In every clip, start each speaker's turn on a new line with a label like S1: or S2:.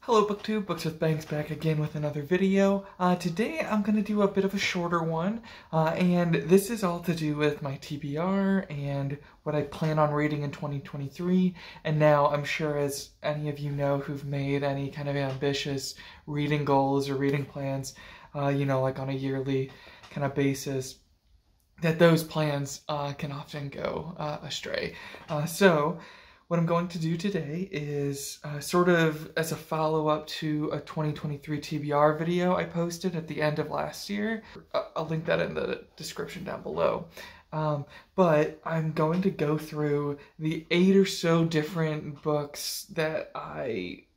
S1: Hello BookTube, Books with Banks back again with another video. Today I'm going to do a bit of a shorter one, and this is all to do with my TBR and what I plan on reading in 2023. And now I'm sure, as any of you know who've made any kind of ambitious reading goals or reading plans, like on a yearly kind of basis, that those plans can often go astray. So what I'm going to do today is sort of as a follow-up to a 2023 TBR video I posted at the end of last year. I'll link that in the description down below. But I'm going to go through the 8 or so different books that I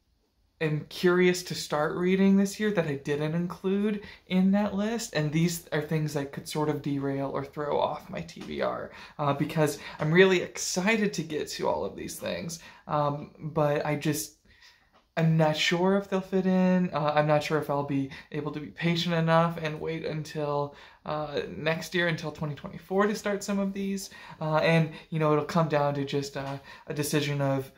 S1: am curious to start reading this year that I didn't include in that list, and these are things that could sort of derail or throw off my TBR, because I'm really excited to get to all of these things, but I'm not sure if they'll fit in. I'm not sure if I'll be able to be patient enough and wait until next year, until 2024, to start some of these, and it'll come down to just a decision of,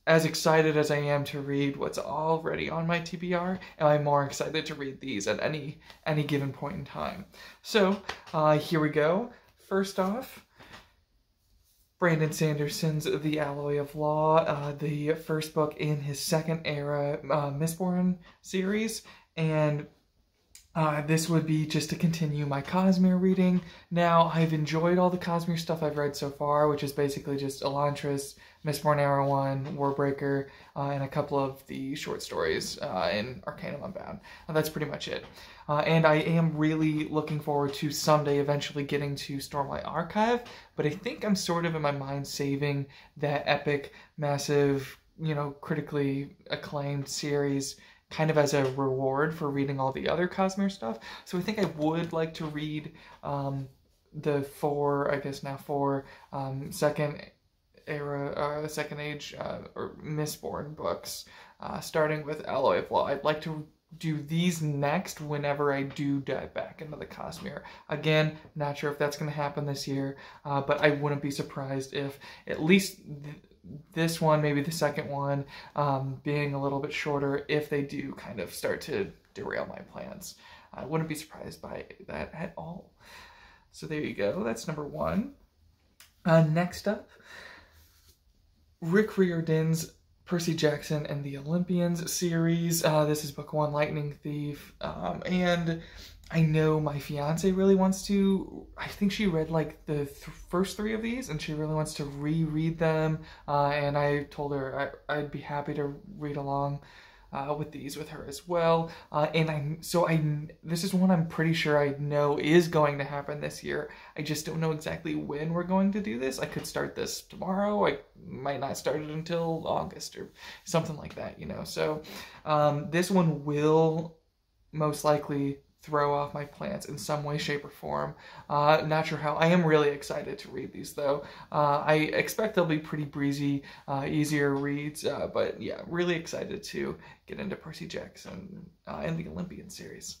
S1: as excited as I am to read what's already on my TBR, am I more excited to read these at any given point in time? So here we go. First off, Brandon Sanderson's The Alloy of Law, the first book in his second era Mistborn series, and this would be just to continue my Cosmere reading. Now, I've enjoyed all the Cosmere stuff I've read so far, which is basically just Elantris, Mistborn Era 1, Warbreaker, and a couple of the short stories in Arcanum Unbound. That's pretty much it. And I am really looking forward to someday eventually getting to Stormlight Archive, but I think I'm sort of in my mind saving that epic, massive, critically acclaimed series kind of as a reward for reading all the other Cosmere stuff. So I think I would like to read the four second era, second age, or Mistborn books, starting with Alloy of Law. I'd like to do these next whenever I do dive back into the Cosmere. Again, not sure if that's going to happen this year, but I wouldn't be surprised if at least this one, maybe the second one, being a little bit shorter, if they do kind of start to derail my plans. I wouldn't be surprised by that at all. So there you go, that's number 1. Next up, Rick Riordan's Percy Jackson and the Olympians series. This is book 1, Lightning Thief, and I know my fiance really wants to. I think she read like the first 3 of these, and she really wants to reread them. And I told her I'd be happy to read along with these with her as well. This is one I'm pretty sure I know is going to happen this year. I just don't know exactly when we're going to do this. I could start this tomorrow. I might not start it until August or something like that. So this one will most likely throw off my plans in some way, shape, or form. Not sure how. I am really excited to read these, though. I expect they'll be pretty breezy, easier reads, but yeah, really excited to get into Percy Jackson and the Olympian series.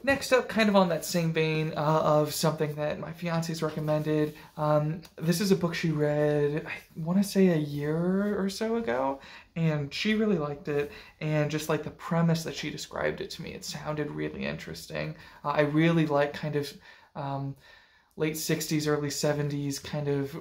S1: Next up, kind of on that same vein of something that my fiance's recommended, this is a book she read, I want to say a year or so ago, and she really liked it, and just like the premise that she described it to me, it sounded really interesting. I really like kind of late 60s, early 70s kind of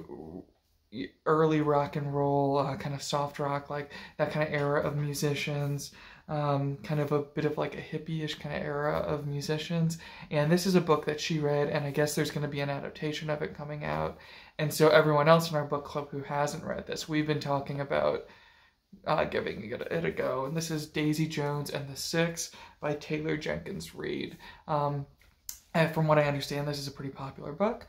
S1: early rock and roll, kind of soft rock, like that kind of era of musicians. Kind of a bit of like a hippie-ish kind of era of musicians. And this is a book that she read, and I guess there's going to be an adaptation of it coming out. And so everyone else in our book club who hasn't read this, we've been talking about giving it a go. And this is Daisy Jones and the Six by Taylor Jenkins Reid. And from what I understand, this is a pretty popular book,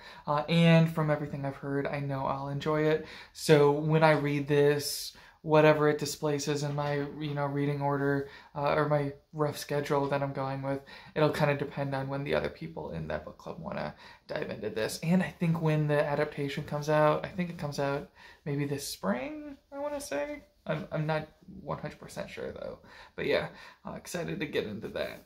S1: and from everything I've heard, I know I'll enjoy it. So when I read this, whatever it displaces in my reading order or my rough schedule that I'm going with, it'll kind of depend on when the other people in that book club want to dive into this. And I think when the adaptation comes out, I think it comes out maybe this spring, I want to say. I'm not 100% sure though, but yeah, excited to get into that.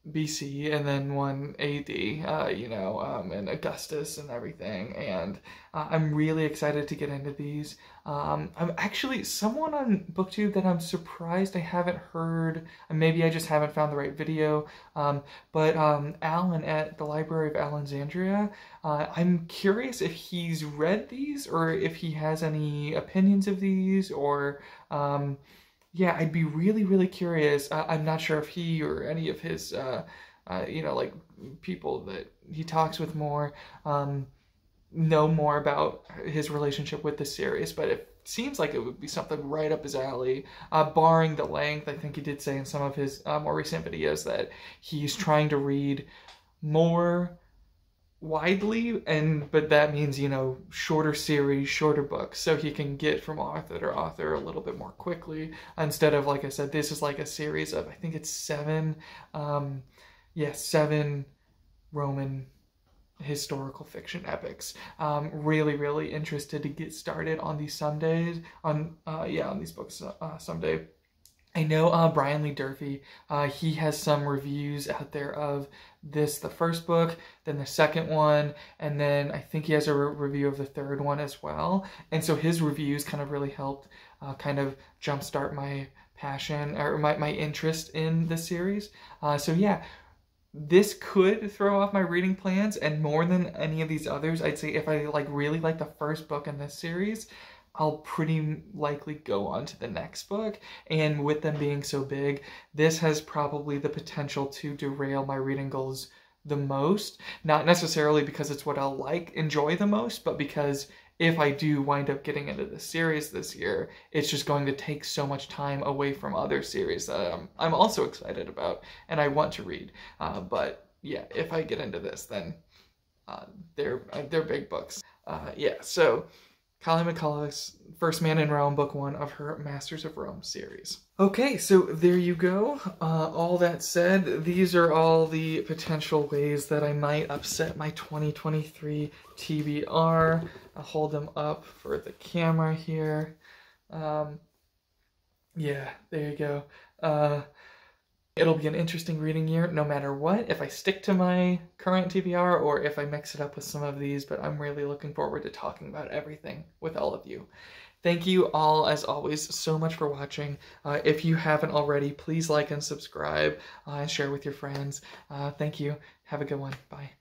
S1: BC and then one AD, you know, and Augustus and everything. And I'm really excited to get into these. I'm actually someone on BookTube that I'm surprised I haven't heard, and maybe I just haven't found the right video, but Alan at the Library of Alexandria, I'm curious if he's read these or if he has any opinions of these, or yeah, I'd be really, really curious. I'm not sure if he or any of his, you know, like people that he talks with more, know more about his relationship with the series, but it seems like it would be something right up his alley, barring the length. I think he did say in some of his more recent videos that he's trying to read more widely, but that means, you know, shorter series, shorter books, so he can get from author to author a little bit more quickly, instead of, like I said, this is like a series of, I think it's 7 Roman historical fiction epics. Really, really interested to get started on these someday, on these books someday. I know Brian Lee Durfee, he has some reviews out there of this, the first book, then the second one, and then I think he has a review of the third one as well. And so his reviews kind of really helped kind of jumpstart my passion, or my interest in the series. So yeah, this could throw off my reading plans, and more than any of these others, I'd say if I really like the first book in this series, I'll pretty likely go on to the next book. And with them being so big, this has probably the potential to derail my reading goals the most. Not necessarily because it's what I'll enjoy the most, but because if I do wind up getting into the series this year, it's just going to take so much time away from other series that I'm also excited about and I want to read. But yeah, if I get into this, then they're big books. Yeah, so Colleen McCullough's First Man in Rome, book 1 of her Masters of Rome series. Okay, so there you go. All that said, these are all the potential ways that I might upset my 2023 TBR. I'll hold them up for the camera here. Yeah, there you go. It'll be an interesting reading year no matter what, if I stick to my current TBR or if I mix it up with some of these, but I'm really looking forward to talking about everything with all of you. Thank you all, as always, so much for watching. If you haven't already, please like and subscribe and share with your friends. Thank you. Have a good one. Bye.